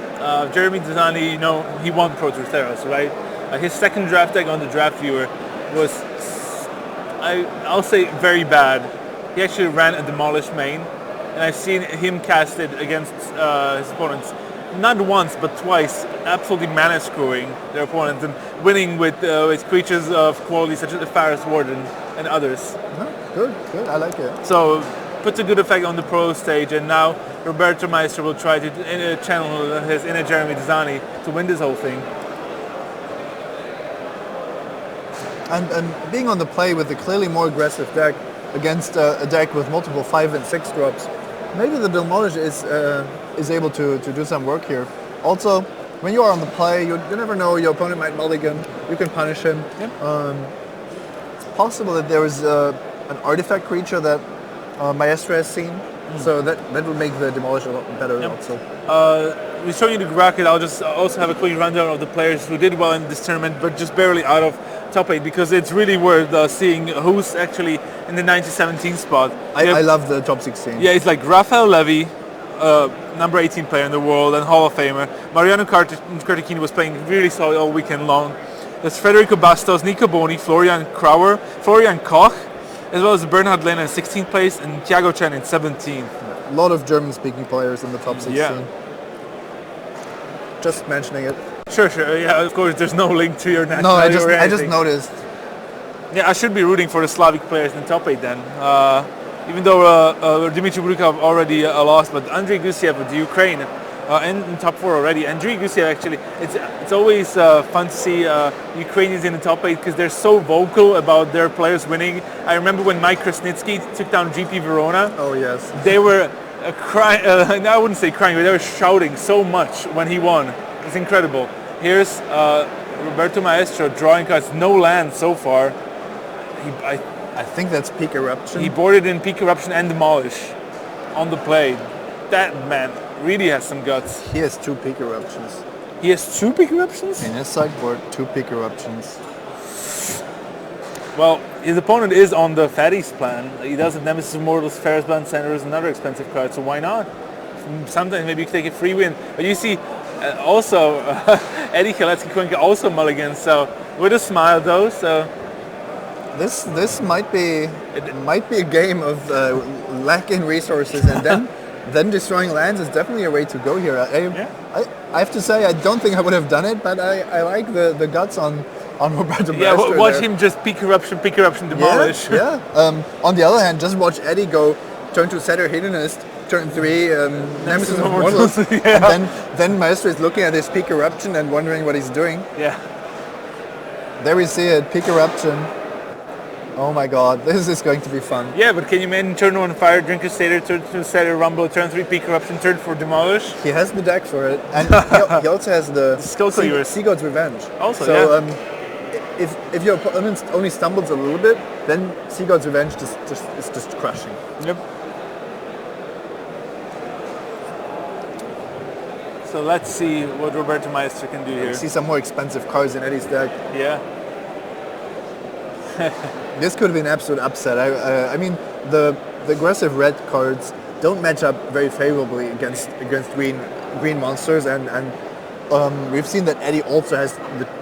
Jeremy Desani, he won Pro Tour Theros, right? His second draft deck on the Draft Viewer was, I'll say, very bad. He actually ran a Demolish main, and I've seen him cast it against his opponents. Not once, but twice, absolutely mana screwing their opponents and winning with creatures of quality such as the Theros Warden and others.
Good, I like it.
So, puts a good effect on the pro stage, and now Roberto Maestro will try to channel his inner Jeremy Desani to win this whole thing.
And being on the play with a clearly more aggressive deck against a deck with multiple 5 and 6 drops, maybe the Demolish is able to do some work here. Also, when you are on the play, you never know, your opponent might mulligan, you can punish him.
Yep.
It's possible that there is an artifact creature that Maestro has seen, so that would make the Demolish a lot better also.
We're showing you the bracket. I'll just also have a quick rundown of the players who did well in this tournament, but just barely out of top 8, because it's really worth seeing who's actually in the 1917 spot.
I love the top 16.
Yeah, it's like Rafael Levy, number 18 player in the world and Hall of Famer. Mariano Cartacchini was playing really solid all weekend long. There's Federico Bastos, Nico Boni, Florian Krauer, Florian Koch, as well as Bernhard Lehner in 16th place and Thiago Chen in 17th.
A lot of German-speaking players in the top 16.
Yeah.
Just mentioning it.
Sure. Yeah, of course, there's no link to your nationality.
No, I just noticed.
Yeah, I should be rooting for the Slavic players in the top 8 then. Even though Dimitriy Butakov already lost, but Andriy Gusev with Ukraine in top 4 already. Andriy Gusev, actually, it's always fun to see Ukrainians in the top 8 because they're so vocal about their players winning. I remember when Mike Krasnitsky took down GP Verona.
Oh yes.
They were crying. I wouldn't say crying, but they were shouting so much when he won. It's incredible. Here's Roberto Maestro drawing cards, no land so far.
I think that's Peak Eruption.
He boarded in Peak Eruption and Demolish on the play. That man really has some guts.
He has 2 Peak Eruptions.
He has 2 Peak Eruptions?
In his sideboard, 2 Peak Eruptions.
Well, his opponent is on the Fatties plan. He does have Nemesis Immortals, Ferris Bound Senators, another expensive card, so why not? Sometimes maybe you can take a free win. But you see, also, Eddie Kalecki-Cuenca also mulligans, so with a smile though, so...
This might be a game of lacking resources, and then destroying lands is definitely a way to go here. I have to say, I don't think I would have done it, but I like the guts on Roberto Maestro.
Yeah, watch him just Peak Eruption, Demolish.
Yeah. On the other hand, just watch Eddie go turn 2 Setter Hedonist, turn 3 Nemesis of Mortals,
yeah.
And then Maestro is looking at his Peak Eruption and wondering what he's doing.
Yeah.
There we see it, Peak Eruption. Oh my god, this is going to be fun.
Yeah, but can you imagine turn 1 Fire, drink Crusader, turn 2 Crusader, Rumble, turn 3 Peak Corruption, turn 4 Demolish?
He has the deck for it, and he also has the
Skill cleavers.
Sea God's Revenge.
Also,
so,
yeah.
If your opponent only stumbles a little bit, then Sea God's Revenge is just crushing.
Yep. So let's see what Roberto Meister can do here.
See some more expensive cards in Eddie's deck.
Yeah.
This could have been an absolute upset. I mean, the aggressive red cards don't match up very favorably against green monsters, and we've seen that Eddie also has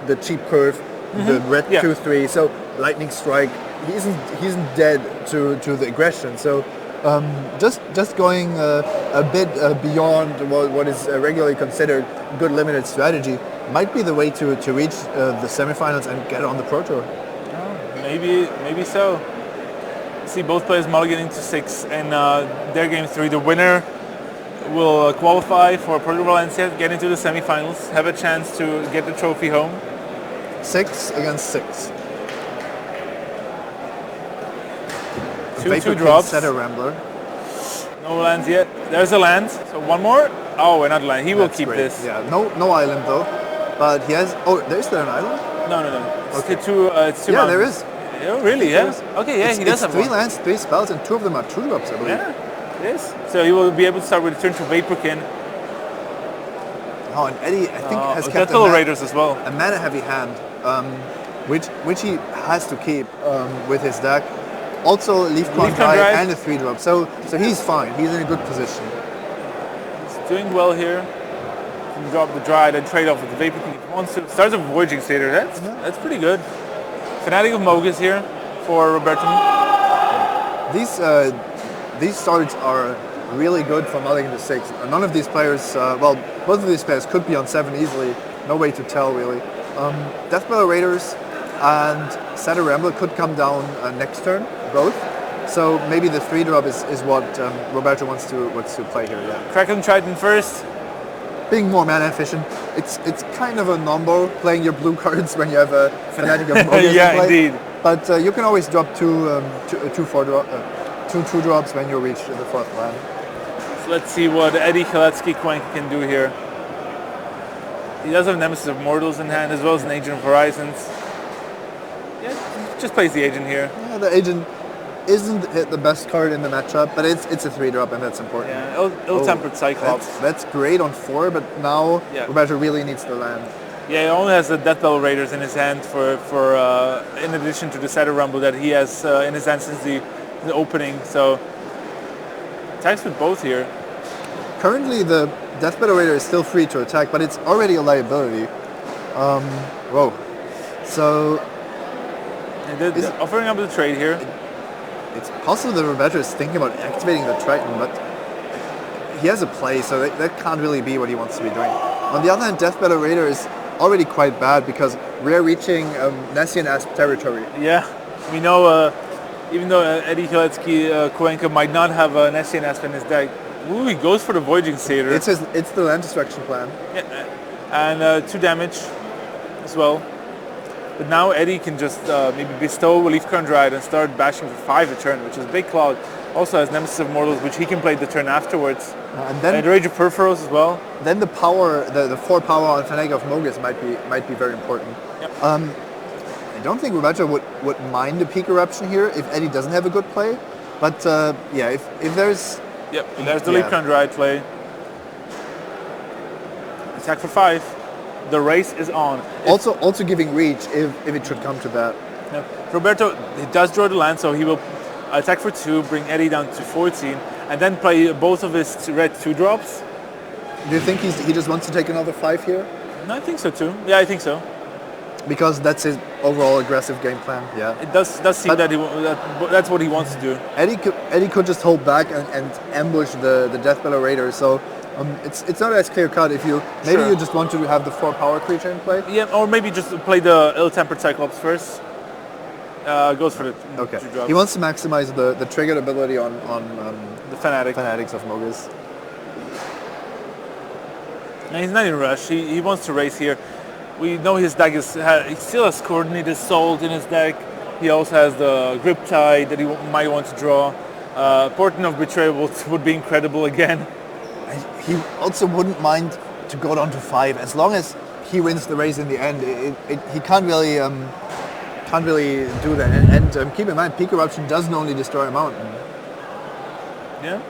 the cheap curve, the red 2/3. So Lightning Strike, he isn't dead to the aggression. So just going a bit beyond what is regularly considered good limited strategy might be the way to reach the semifinals and get on the Pro Tour.
Maybe so. See both players mulligan into 6 in their game 3. The winner will qualify for Pro Tour Valencia, get into the semifinals, have a chance to get the trophy home.
6 against 6.
2 drops.
Set a Rambler.
No lands yet. There's a land. So one more. Oh, we're not land. He will keep
great.
this.
Yeah. No island though. But he has. Oh, there's there an island?
No. It's
Okay.
It's 2
Yeah,
mountains.
there is.
Oh, really? Yeah. Okay. Yeah, he does have
3
one.
lands, 3 spells, and 2 of them are 2 drops, I believe.
Yeah, it is. So he will be able to start with a turn to Vaporkin.
Oh, and Eddie, I think, has kept
Death Raiders as well.
a mana-heavy hand, which he has to keep with his deck. Also, Leafcon Drive and a 3-drop. So he's fine. He's in a good position.
He's doing well here. Can drop the Dryad and trade off with the Vaporkin if he wants to. Starts with Voyaging Satyr. That's pretty good. Fanatic of Mogus here for Roberto.
These starts are really good for mulligan to 6. None of these players, both of these players could be on 7 easily. No way to tell really. Deathbell Raiders and Satyr Rambler could come down next turn, both. So maybe the 3-drop is what Roberto wants to play here. Yeah.
Kraken Triton first.
Being more mana efficient, it's kind of a number playing your blue cards when you have a Fanatic of Mogus
yeah,
in play.
indeed.
But you can always drop two 2/4 when you reach the 4th land.
So let's see what Eddie Chaletsky can do here. He does have Nemesis of Mortals in hand as well as an Agent of Horizons. Yeah, just plays the Agent here.
Yeah, the Agent isn't the best card in the matchup, but it's a 3-drop and that's important.
Yeah, Ill-Tempered Cyclops.
That's great on 4, but now
Yeah.
Roberto really needs the land.
Yeah, he only has the Deathbell Raiders in his hand for in addition to the Satyr Rumble that he has in his hand since the opening. So attacks with both here.
Currently, the Deathbell Raider is still free to attack, but it's already a liability. Whoa. So
And offering up the trade here.
it's possible that Roberto is thinking about activating the Triton, but he has a play, so that can't really be what he wants to be doing. On the other hand, Deathbell Raider is already quite bad because we're reaching Nessian Asp territory.
Yeah, we know even though Eddie Chaletsky Cuenca might not have a Nessian Asp in his deck, ooh, he goes for the Voyaging Satyr.
It's the land destruction plan.
Yeah, and 2 damage as well. But now Eddie can just maybe bestow Leafcon Dryad and start bashing for 5 a turn, which is a big cloud. Also has Nemesis of Mortals, which he can play the turn afterwards.
And then
Rage of Perforos as well.
Then the power, the 4 power on Fanatic of Mogus might be very important.
Yep.
I don't think Roberto would mind a Peak Eruption here if Eddie doesn't have a good play. But yeah, if there's...
Yep, there's the Leafcon Dryad play. Attack for 5. The race is on.
Also giving reach if it should come to that.
Yeah. Roberto, he does draw the land, so he will attack for 2, bring Eddie down to 14, and then play both of his red 2-drops.
Do you think he just wants to take another 5 here?
No, I think so too. Yeah, I think so.
Because that's his overall aggressive game plan. Yeah.
It does seem that that's what he wants to do.
Eddie could just hold back and ambush the Deathbell Raider. So it's not as clear cut if you you just want to have the 4 power creature in play.
Yeah, or maybe just play the Ill-Tempered Cyclops first. Goes for the 2 drops.
He wants to maximize the triggered ability on
the Fanatics
of Mogus.
And he's not in a rush. He wants to race here. We know his deck he still has Coordinated Assault in his deck. He also has the grip tie that he might want to draw. Portent of Betrayal would be incredible again.
He also wouldn't mind to go down to 5 as long as he wins the race in the end. He can't really do that. And keep in mind, Peak Eruption doesn't only destroy a mountain.
Yeah.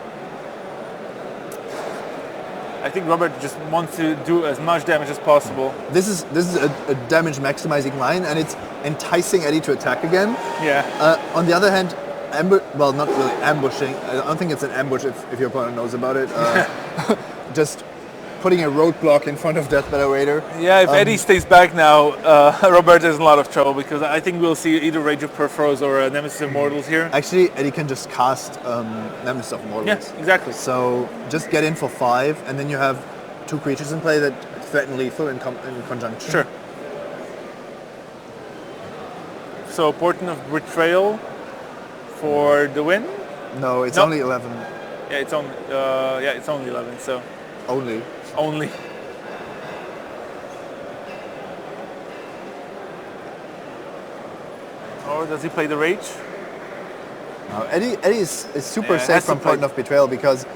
I think Robert just wants to do as much damage as possible.
This is a damage maximizing line, and it's enticing Eddie to attack again.
Yeah.
On the other hand, not really ambushing. I don't think it's an ambush if your opponent knows about it. Just putting a roadblock in front of Death Battle Raider.
Yeah, if Eddie stays back now, Robert is in a lot of trouble because I think we'll see either Rage of Perforos or Nemesis of Mortals here.
Actually, Eddie can just cast Nemesis of Mortals.
Yeah, exactly.
So just get in for 5, and then you have 2 creatures in play that threaten lethal in conjunction.
Sure. So Portent of Betrayal for the win?
No, it's only 11.
Yeah, it's only 11. So
Only.
Or does he play the Rage?
No, Eddie is super safe from Portent of Betrayal because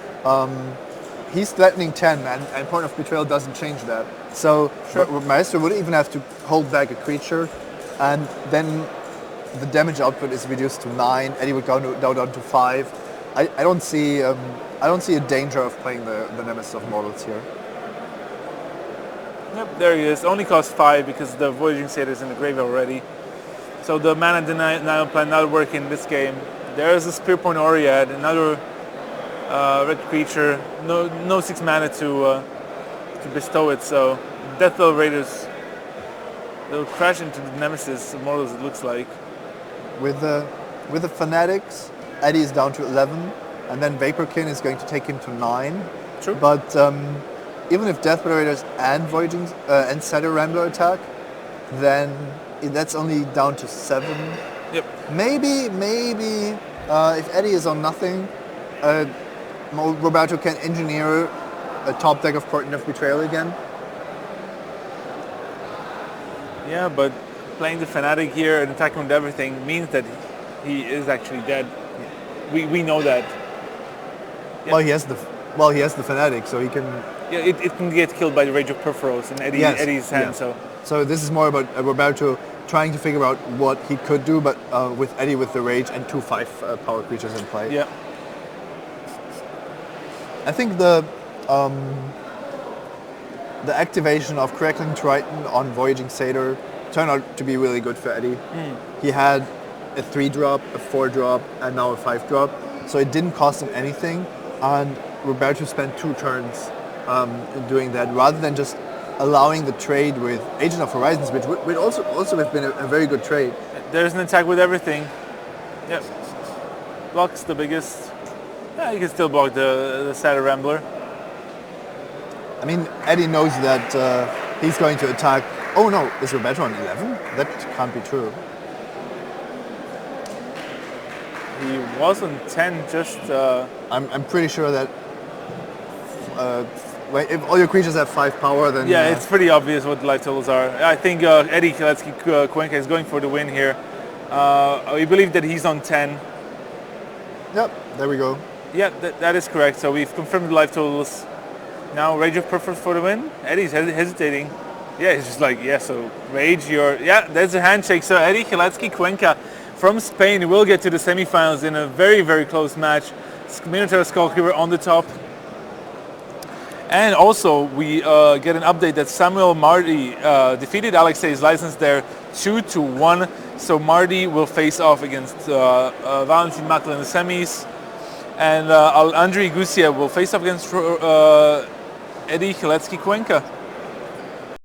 he's threatening 10, and Portent of Betrayal doesn't change that. So Maestro would even have to hold back a creature, and then the damage output is reduced to 9. Eddie would go down to 5. I don't see a danger of playing the Nemesis of Mortals here.
Yep, there he is. Only costs 5 because the Voyaging Satyr is in the grave already. So the mana denial plan not working in this game. There is a Spear Point Oread, another red creature. No 6 mana to bestow it. So Death Battle Raiders, they'll crash into the Nemesis of Mortals. It looks like.
With the Fanatics, Eddie is down to 11, and then Vaporkin is going to take him to 9.
True.
But even if Death Battle Raiders and Voyaging and Satyr Rambler attack, then that's only down to 7.
Yep.
Maybe if Eddie is on nothing, Roberto can engineer a top deck of Portent of Betrayal again.
Yeah, but playing the Fanatic here and attacking with everything means that he is actually dead. We know that.
Yeah. Well, he has the Fanatic, so he can.
Yeah, it can get killed by the Rage of Perforos in Eddie's hand.
Yeah. So this is more about Roberto trying to figure out what he could do, but with Eddie with the Rage and 2 5 power creatures in play.
Yeah.
I think the activation of Crackling Triton on Voyaging Satyr turned out to be really good for Eddie. He had a 3-drop, a 4-drop, and now a 5-drop. So it didn't cost him anything, and Roberto spent 2 turns doing that, rather than just allowing the trade with Agent of Horizons, which would also have been a very good trade.
There's an attack with everything. Yep. Blocks the biggest. Yeah, you can still block the Satyr Rambler.
I mean, Eddie knows that he's going to attack. Oh no, is Roberto on 11? That can't be true.
He was on 10 just...
I'm pretty sure that if all your creatures have 5 power, then...
Yeah, it's pretty obvious what the life totals are. I think Eddie Cuenca is going for the win here. We believe that he's on 10.
Yep, there we go.
Yeah, that is correct. So we've confirmed the life totals. Now Rage of Perforos for the win. Eddie's hesitating. Yeah, he's just like, yeah, so Rage, there's a handshake. So Eddie Cuenca from Spain will get to the semifinals in a very, very close match. Minotaur Skullcreeper on the top. And also, we get an update that Samuel Marty defeated Alexei's license there 2-1. So Marty will face off against Valentin Mackl in the semis. And Andrei Gusia will face off against Eddie Cuenca.